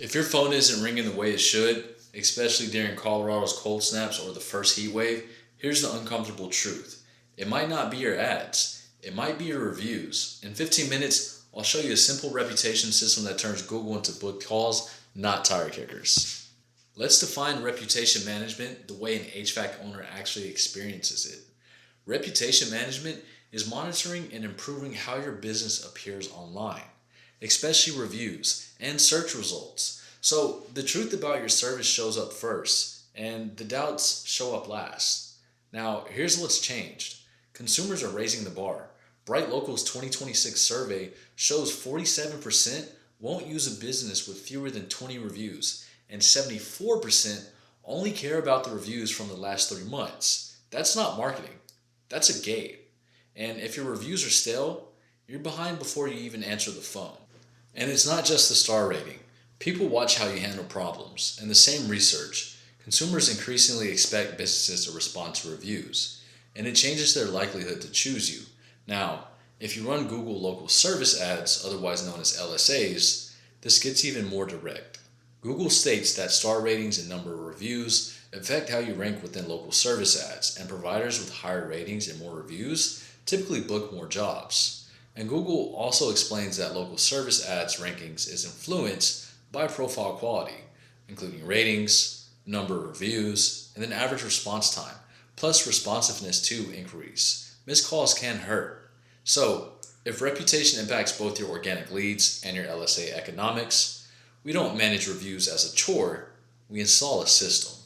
If your phone isn't ringing the way it should, especially during Colorado's cold snaps or the first heat wave, here's the uncomfortable truth. It might not be your ads, it might be your reviews. In 15 minutes, I'll show you a simple reputation system that turns Google into booked calls, not tire kickers. Let's define reputation management the way an HVAC owner actually experiences it. Reputation management is monitoring and improving how your business appears online, especially reviews and search results. So the truth about your service shows up first, and the doubts show up last. Now, here's what's changed. Consumers are raising the bar. Bright Local's 2026 survey shows 47% won't use a business with fewer than 20 reviews, and 74% only care about the reviews from the last 3 months. That's not marketing, that's a gate. And if your reviews are stale, you're behind before you even answer the phone. And it's not just the star rating. People watch how you handle problems. In the same research, consumers increasingly expect businesses to respond to reviews, and it changes their likelihood to choose you. Now, if you run Google local service ads, otherwise known as LSAs, this gets even more direct. Google states that star ratings and number of reviews affect how you rank within local service ads, and providers with higher ratings and more reviews typically book more jobs. And Google also explains that local service ads rankings is influenced by profile quality, including ratings, number of reviews, and then average response time, plus responsiveness to inquiries. Missed calls can hurt. So, if reputation impacts both your organic leads and your LSA economics, we don't manage reviews as a chore, we install a system.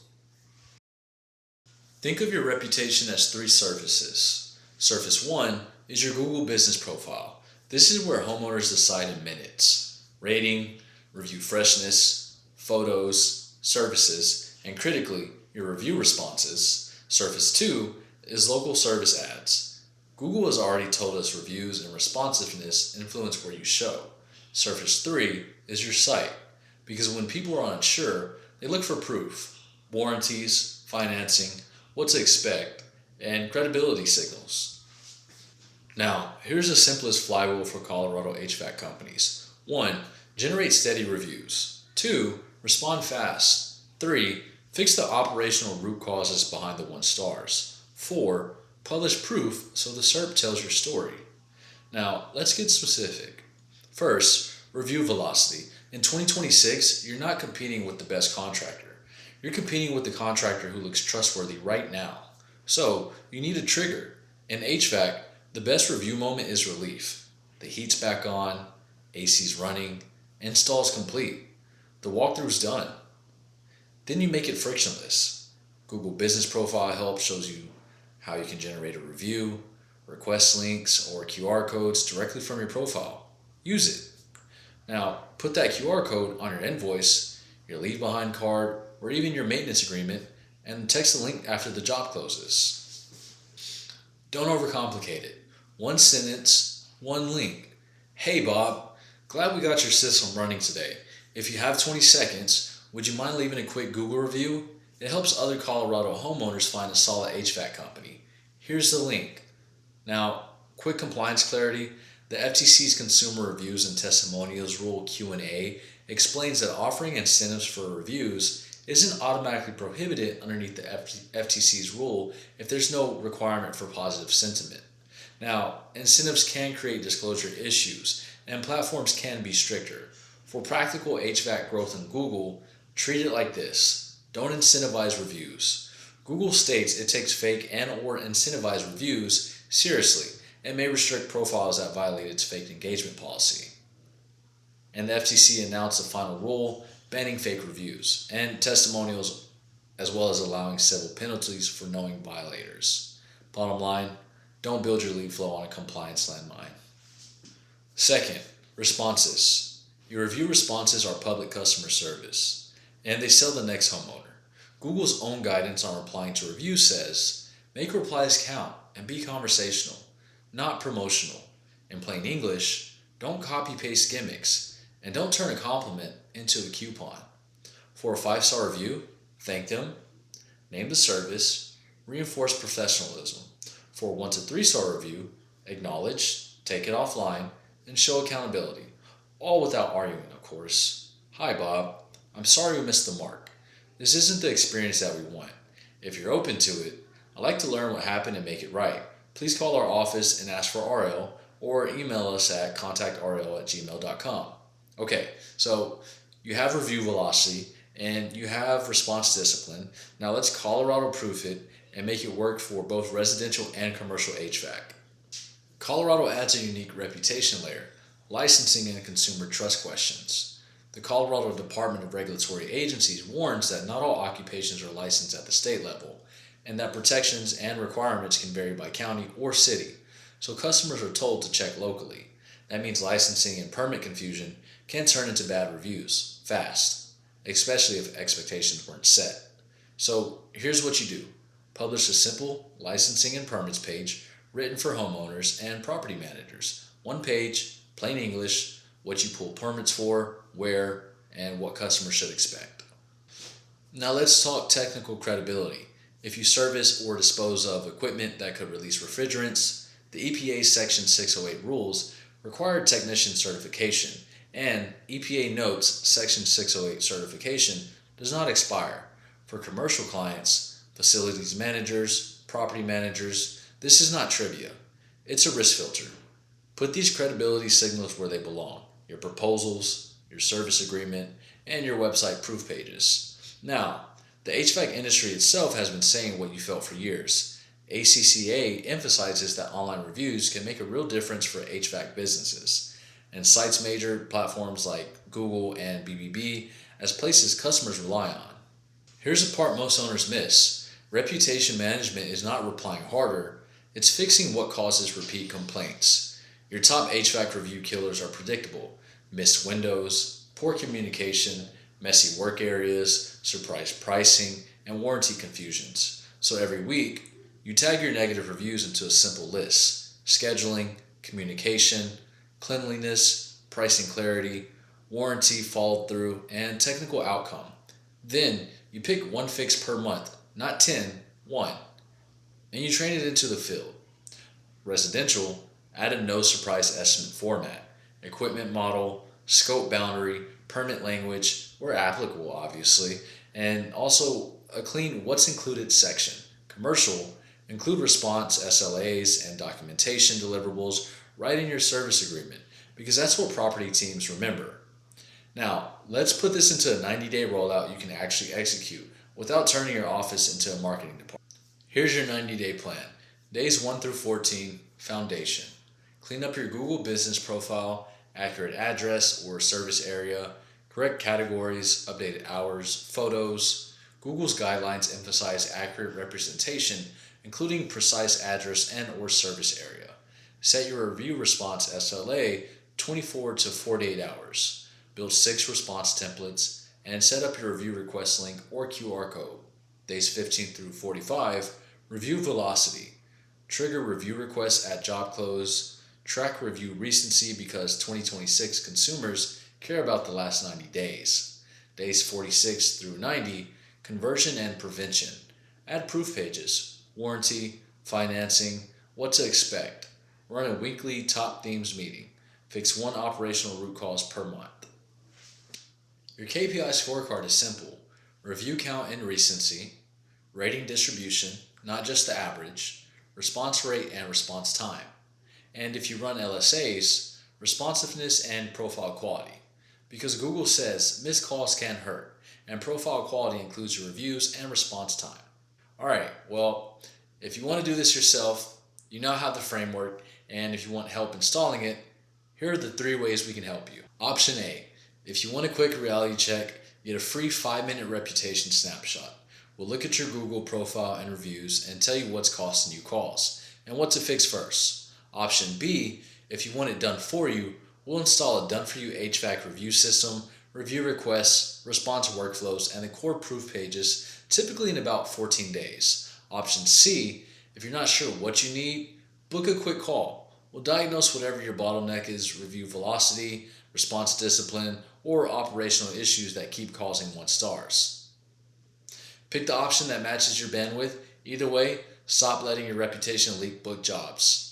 Think of your reputation as 3 surfaces. Surface 1 is your Google business profile. This is where homeowners decide in minutes. Rating, review freshness, photos, services, and critically, your review responses. Surface 2 is local service ads. Google has already told us reviews and responsiveness influence where you show. Surface 3 is your site, because when people are unsure, they look for proof, warranties, financing, what to expect, and credibility signals. Now, here's the simplest flywheel for Colorado HVAC companies. 1. Generate steady reviews. 2. Respond fast. 3. Fix the operational root causes behind the 1 stars. 4. Publish proof so the SERP tells your story. Now, let's get specific. First, review velocity. In 2026, you're not competing with the best contractor. You're competing with the contractor who looks trustworthy right now. So, you need a trigger. In HVAC, the best review moment is relief. The heat's back on, AC's running, install's complete. The walkthrough's done. Then you make it frictionless. Google Business Profile Help shows you how you can generate a review, request links, or QR codes directly from your profile. Use it. Now, put that QR code on your invoice, your leave behind card, or even your maintenance agreement, and text the link after the job closes. Don't overcomplicate it. 1 sentence, 1 link. Hey Bob, glad we got your system running today. If you have 20 seconds, would you mind leaving a quick Google review? It helps other Colorado homeowners find a solid HVAC company. Here's the link. Now, quick compliance clarity. The FTC's Consumer Reviews and Testimonials Rule Q&A explains that offering incentives for reviews isn't automatically prohibited underneath the FTC's rule if there's no requirement for positive sentiment. Now, incentives can create disclosure issues, and platforms can be stricter. For practical HVAC growth in Google, treat it like this. Don't incentivize reviews. Google states it takes fake and/or incentivized reviews seriously and may restrict profiles that violate its fake engagement policy. And the FTC announced a final rule banning fake reviews and testimonials, as well as allowing civil penalties for knowing violators. Bottom line, don't build your lead flow on a compliance landmine. Second, responses. Your review responses are public customer service, and they sell the next homeowner. Google's own guidance on replying to reviews says, make replies count and be conversational, not promotional. In plain English, don't copy-paste gimmicks, and don't turn a compliment into a coupon. For a 5-star review, thank them, name the service, reinforce professionalism. For a 1 to 3-star review, acknowledge, take it offline, and show accountability, all without arguing, of course. Hi Bob, I'm sorry we missed the mark. This isn't the experience that we want. If you're open to it, I'd like to learn what happened and make it right. Please call our office and ask for RL or email us at contactrl@gmail.com. Okay, so you have review velocity and you have response discipline. Now let's Colorado proof it and make it work for both residential and commercial HVAC. Colorado adds a unique reputation layer, licensing and consumer trust questions. The Colorado Department of Regulatory Agencies warns that not all occupations are licensed at the state level, and that protections and requirements can vary by county or city, so customers are told to check locally. That means licensing and permit confusion can turn into bad reviews fast, especially if expectations weren't set. So here's what you do. Publish a simple licensing and permits page written for homeowners and property managers. One page, plain English, what you pull permits for, where, and what customers should expect. Now let's talk technical credibility. If you service or dispose of equipment that could release refrigerants, the EPA's Section 608 rules require technician certification, and EPA notes Section 608 certification does not expire. For commercial clients, facilities managers, property managers, this is not trivia. It's a risk filter. Put these credibility signals where they belong: your proposals, your service agreement, and your website proof pages. Now, the HVAC industry itself has been saying what you felt for years. ACCA emphasizes that online reviews can make a real difference for HVAC businesses, and cites major platforms like Google and BBB as places customers rely on. Here's the part most owners miss. Reputation management is not replying harder, it's fixing what causes repeat complaints. Your top HVAC review killers are predictable: missed windows, poor communication, messy work areas, surprise pricing, and warranty confusions. So every week, you tag your negative reviews into a simple list: scheduling, communication, cleanliness, pricing clarity, warranty followed through, and technical outcome. Then you pick one fix per month, not 10, one, and you train it into the field. Residential, add a no surprise estimate format, equipment model, scope boundary, permit language, where applicable obviously, and also a clean what's included section. Commercial, include response SLAs and documentation deliverables right in your service agreement, because that's what property teams remember. Now, let's put this into a 90-day rollout you can actually execute without turning your office into a marketing department. Here's your 90-day plan. Days 1 through 14, foundation. Clean up your Google business profile, accurate address or service area, correct categories, updated hours, photos. Google's guidelines emphasize accurate representation, including precise address and or service area. Set your review response SLA 24 to 48 hours. Build 6 response templates and set up your review request link or QR code. Days 15 through 45, review velocity. Trigger review requests at job close. Track review recency because 2026 consumers care about the last 90 days. Days 46 through 90, conversion and prevention. Add proof pages, warranty, financing, what to expect. Run a weekly top themes meeting. Fix 1 operational root cause per month. Your KPI scorecard is simple: review count and recency, rating distribution, not just the average, response rate and response time. And if you run LSAs, responsiveness and profile quality. Because Google says missed calls can hurt, and profile quality includes your reviews and response time. Alright, well, if you want to do this yourself, you now have the framework, and if you want help installing it, here are the 3 ways we can help you. Option A: if you want a quick reality check, get a free 5-minute reputation snapshot. We'll look at your Google profile and reviews and tell you what's costing you calls and what to fix first. Option B: if you want it done for you, we'll install a done-for-you HVAC review system, review requests, response workflows, and the core proof pages, typically in about 14 days. Option C: if you're not sure what you need, book a quick call. We'll diagnose whatever your bottleneck is: review velocity, response discipline, or operational issues that keep causing 1 stars. Pick the option that matches your bandwidth. Either way, stop letting your reputation leak book jobs.